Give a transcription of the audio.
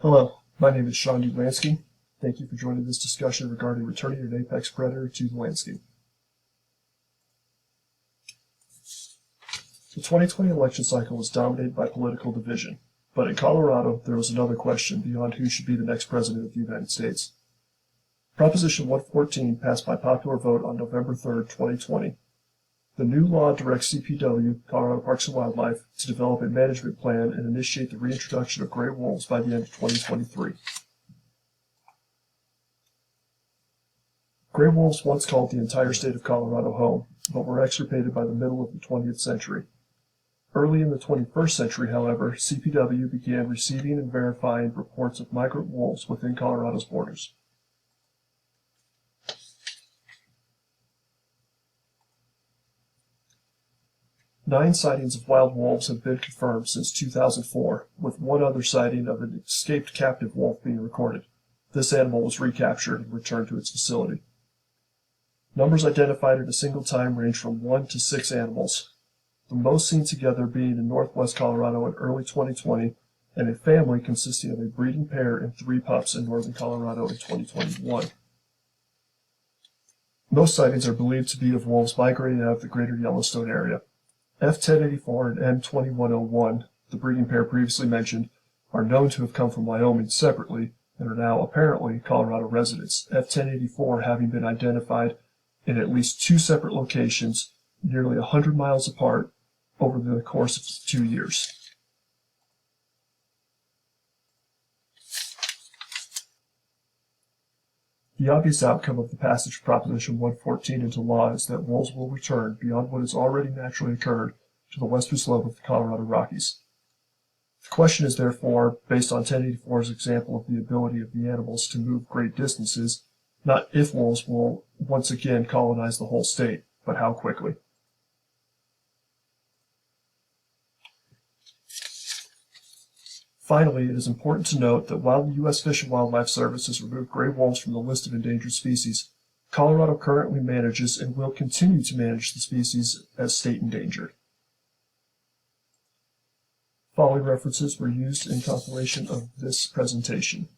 Hello, my name is Sean Dulansky. Thank you for joining this discussion regarding returning an apex predator to the landscape. The 2020 election cycle was dominated by political division, but in Colorado there was another question beyond who should be the next president of the United States. Proposition 114 passed by popular vote on November 3, 2020. The new law directs CPW, Colorado Parks and Wildlife, to develop a management plan and initiate the reintroduction of gray wolves by the end of 2023. Gray wolves once called the entire state of Colorado home, but were extirpated by the middle of the 20th century. Early in the 21st century, however, CPW began receiving and verifying reports of migrant wolves within Colorado's borders. Nine sightings of wild wolves have been confirmed since 2004, with one other sighting of an escaped captive wolf being recorded. This animal was recaptured and returned to its facility. Numbers identified at a single time range from 1 to 6 animals, the most seen together being in northwest Colorado in early 2020, and a family consisting of a breeding pair and 3 pups in northern Colorado in 2021. Most sightings are believed to be of wolves migrating out of the greater Yellowstone area. F1084 and M2101, the breeding pair previously mentioned, are known to have come from Wyoming separately and are now apparently Colorado residents, F1084 having been identified in at least 2 separate locations nearly 100 miles apart over the course of 2 years. The obvious outcome of the passage of Proposition 114 into law is that wolves will return beyond what has already naturally occurred to the western slope of the Colorado Rockies. The question is therefore, based on 1084's example of the ability of the animals to move great distances, not if wolves will once again colonize the whole state, but how quickly. Finally, it is important to note that while the U.S. Fish and Wildlife Service has removed gray wolves from the list of endangered species, Colorado currently manages and will continue to manage the species as state endangered. Following references were used in compilation of this presentation.